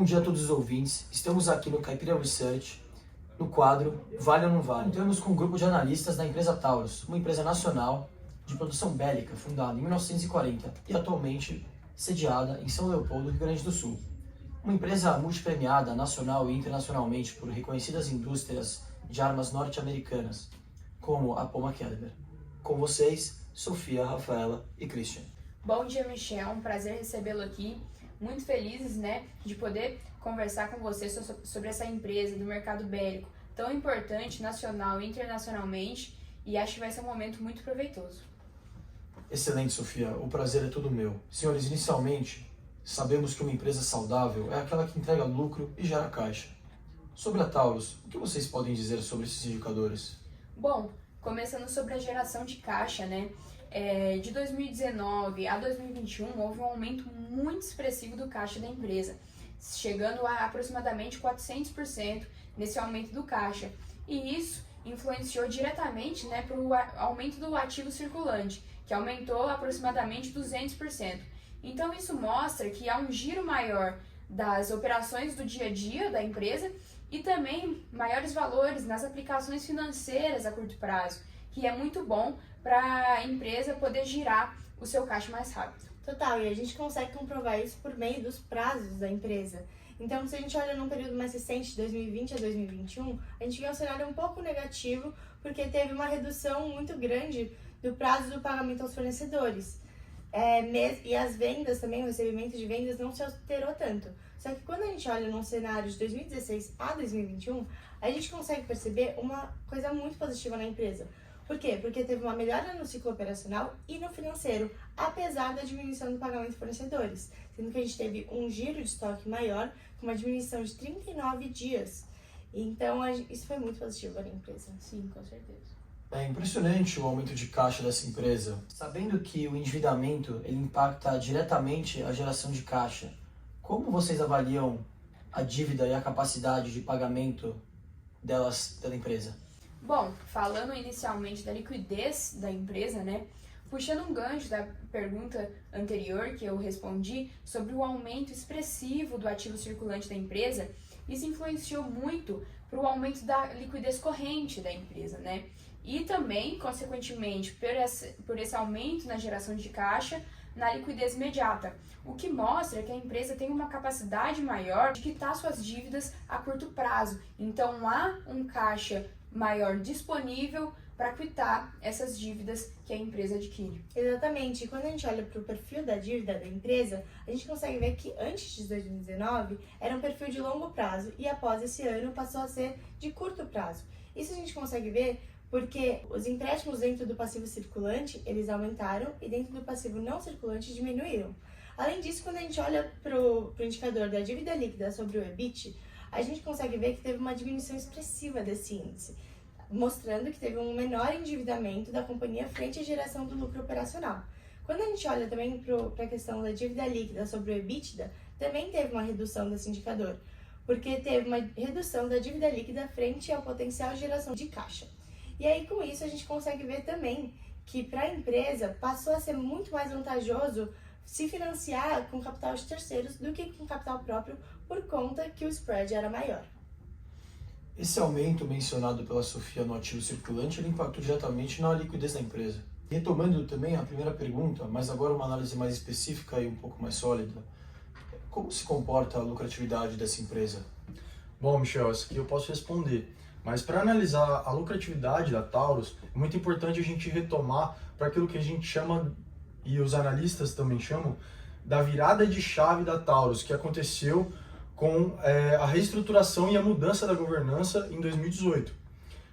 Bom dia a todos os ouvintes. Estamos aqui no Caipira Research, no quadro Vale ou Não Vale. Entramos com um grupo de analistas da empresa Taurus, uma empresa nacional de produção bélica, fundada em 1940 e atualmente sediada em São Leopoldo, Rio Grande do Sul. Uma empresa multipremiada nacional e internacionalmente por reconhecidas indústrias de armas norte-americanas, como a Poma Kelleher. Com vocês, Sofia, Rafaela e Christian. Bom dia, Michel. Um prazer recebê-lo aqui. Muito felizes, de poder conversar com você sobre essa empresa do mercado bélico tão importante, nacional e internacionalmente, e acho que vai ser um momento muito proveitoso. Excelente, Sofia. O prazer é todo meu. Senhores, inicialmente, sabemos que uma empresa saudável é aquela que entrega lucro e gera caixa. Sobre a Taurus, o que vocês podem dizer sobre esses indicadores? Bom, começando sobre a geração de caixa, de 2019 a 2021 houve um aumento muito expressivo do caixa da empresa, chegando a aproximadamente 400% nesse aumento do caixa. E isso influenciou diretamente para o aumento do ativo circulante, que aumentou aproximadamente 200%. Então isso mostra que há um giro maior das operações do dia a dia da empresa e também maiores valores nas aplicações financeiras a curto prazo, que é muito bom para a empresa poder girar o seu caixa mais rápido. Total, e a gente consegue comprovar isso por meio dos prazos da empresa. Então, se a gente olha num período mais recente, de 2020 a 2021, a gente vê um cenário um pouco negativo, porque teve uma redução muito grande do prazo do pagamento aos fornecedores. E as vendas também, o recebimento de vendas não se alterou tanto. Só que quando a gente olha num cenário de 2016 a 2021, a gente consegue perceber uma coisa muito positiva na empresa. Por quê? Porque teve uma melhora no ciclo operacional e no financeiro, apesar da diminuição do pagamento de fornecedores, sendo que a gente teve um giro de estoque maior, com uma diminuição de 39 dias. Então, isso foi muito positivo para a empresa. Sim, com certeza. É impressionante o aumento de caixa dessa empresa. Sabendo que o endividamento ele impacta diretamente a geração de caixa, como vocês avaliam a dívida e a capacidade de pagamento pela empresa? Bom, falando inicialmente da liquidez da empresa, puxando um gancho da pergunta anterior que eu respondi sobre o aumento expressivo do ativo circulante da empresa, isso influenciou muito para o aumento da liquidez corrente da empresa, E também, consequentemente, por esse aumento na geração de caixa, na liquidez imediata, o que mostra que a empresa tem uma capacidade maior de quitar suas dívidas a curto prazo. Então, há um caixa maior disponível para quitar essas dívidas que a empresa adquire. Exatamente. E quando a gente olha para o perfil da dívida da empresa, a gente consegue ver que antes de 2019 era um perfil de longo prazo e após esse ano passou a ser de curto prazo. Isso a gente consegue ver porque os empréstimos dentro do passivo circulante, eles aumentaram e dentro do passivo não circulante diminuíram. Além disso, quando a gente olha para o indicador da dívida líquida sobre o EBIT, a gente consegue ver que teve uma diminuição expressiva desse índice, mostrando que teve um menor endividamento da companhia frente à geração do lucro operacional. Quando a gente olha também para a questão da dívida líquida sobre o EBITDA, também teve uma redução desse indicador, porque teve uma redução da dívida líquida frente ao potencial de geração de caixa. E aí, com isso, a gente consegue ver também que para a empresa passou a ser muito mais vantajoso se financiar com capital de terceiros do que com capital próprio, por conta que o spread era maior. Esse aumento mencionado pela Sofia no ativo circulante ele impactou diretamente na liquidez da empresa. Retomando também a primeira pergunta, mas agora uma análise mais específica e um pouco mais sólida, como se comporta a lucratividade dessa empresa? Bom, Michel, isso aqui eu posso responder. Mas para analisar a lucratividade da Taurus, é muito importante a gente retomar para aquilo que a gente chama, e os analistas também chamam, da virada de chave da Taurus, que aconteceu com a reestruturação e a mudança da governança em 2018.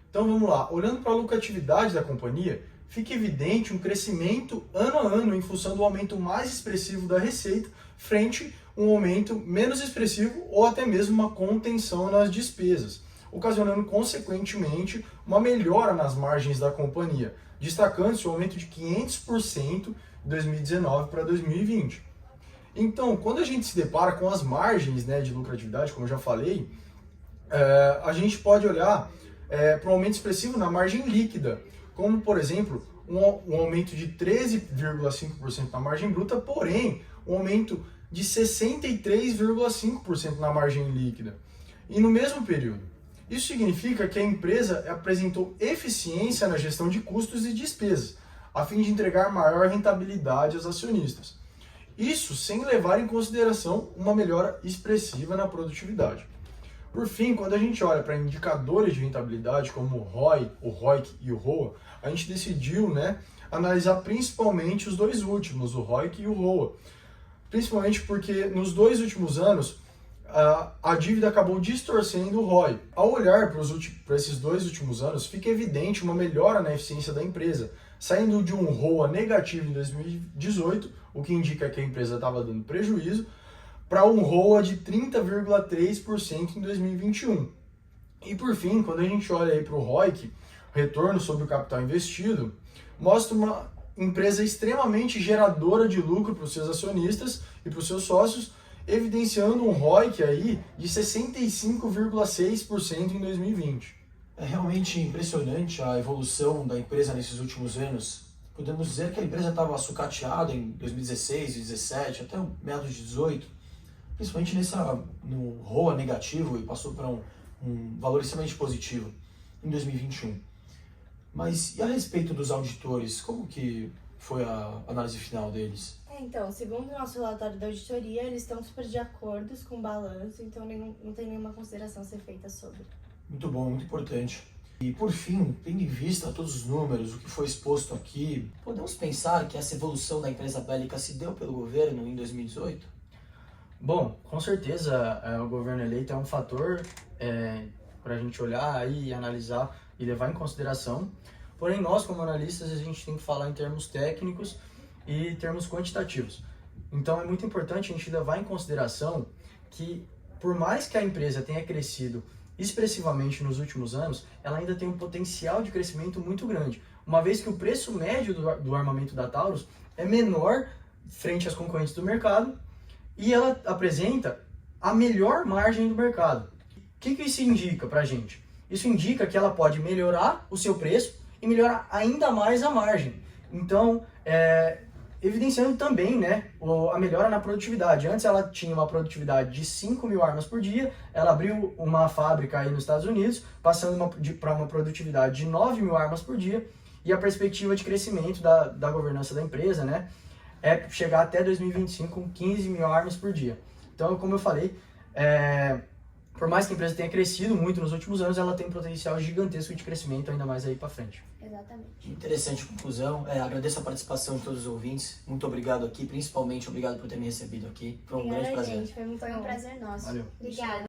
Então vamos lá, olhando para a lucratividade da companhia, fica evidente um crescimento ano a ano em função do aumento mais expressivo da receita, frente a um aumento menos expressivo ou até mesmo uma contenção nas despesas, ocasionando consequentemente uma melhora nas margens da companhia, destacando-se o aumento de 500% de 2019 para 2020. Então, quando a gente se depara com as margens de lucratividade, como eu já falei, a gente pode olhar para um aumento expressivo na margem líquida, como, por exemplo, um aumento de 13,5% na margem bruta, porém, um aumento de 63,5% na margem líquida, e no mesmo período. Isso significa que a empresa apresentou eficiência na gestão de custos e despesas, a fim de entregar maior rentabilidade aos acionistas. Isso sem levar em consideração uma melhora expressiva na produtividade. Por fim, quando a gente olha para indicadores de rentabilidade como o ROI, o ROIC e o ROA, a gente decidiu, analisar principalmente os dois últimos, o ROIC e o ROA. Principalmente porque nos 2 últimos anos a dívida acabou distorcendo o ROI. Ao olhar para esses 2 últimos anos, fica evidente uma melhora na eficiência da empresa, saindo de um ROA negativo em 2018, o que indica que a empresa estava dando prejuízo, para um ROA de 30,3% em 2021. E por fim, quando a gente olha para o ROIC, retorno sobre o capital investido, mostra uma empresa extremamente geradora de lucro para os seus acionistas e para os seus sócios, evidenciando um ROIC aí de 65,6% em 2020. É realmente impressionante a evolução da empresa nesses últimos anos. Podemos dizer que a empresa estava sucateada em 2016, 2017, até o meados de 2018, principalmente no ROA negativo, e passou para um valor extremamente positivo em 2021. Mas e a respeito dos auditores, como que foi a análise final deles? Então, segundo o nosso relatório da auditoria, eles estão super de acordo com o balanço, então não tem nenhuma consideração a ser feita sobre. Muito bom, muito importante. E por fim, tendo em vista todos os números, o que foi exposto aqui, podemos pensar que essa evolução da empresa bélica se deu pelo governo em 2018? Bom, com certeza o governo eleito é um fator para a gente olhar e analisar e levar em consideração. Porém, nós como analistas, a gente tem que falar em termos técnicos e termos quantitativos. Então, é muito importante a gente levar em consideração que, por mais que a empresa tenha crescido expressivamente nos últimos anos, ela ainda tem um potencial de crescimento muito grande, uma vez que o preço médio do armamento da Taurus é menor frente às concorrentes do mercado e ela apresenta a melhor margem do mercado. O que isso indica para a gente? Isso indica que ela pode melhorar o seu preço e melhorar ainda mais a margem. Então, evidenciando também a melhora na produtividade. Antes ela tinha uma produtividade de 5.000 armas por dia, ela abriu uma fábrica aí nos Estados Unidos, passando para uma produtividade de 9.000 armas por dia, e a perspectiva de crescimento da governança da empresa é chegar até 2025 com 15.000 armas por dia. Então, como eu falei, por mais que a empresa tenha crescido muito nos últimos anos, ela tem um potencial gigantesco de crescimento ainda mais aí para frente. Exatamente. Interessante conclusão. Agradeço a participação de todos os ouvintes. Muito obrigado aqui, principalmente obrigado por ter me recebido aqui. Foi um grande prazer. Gente, foi muito Foi um bom. prazer nosso. Valeu. Obrigada.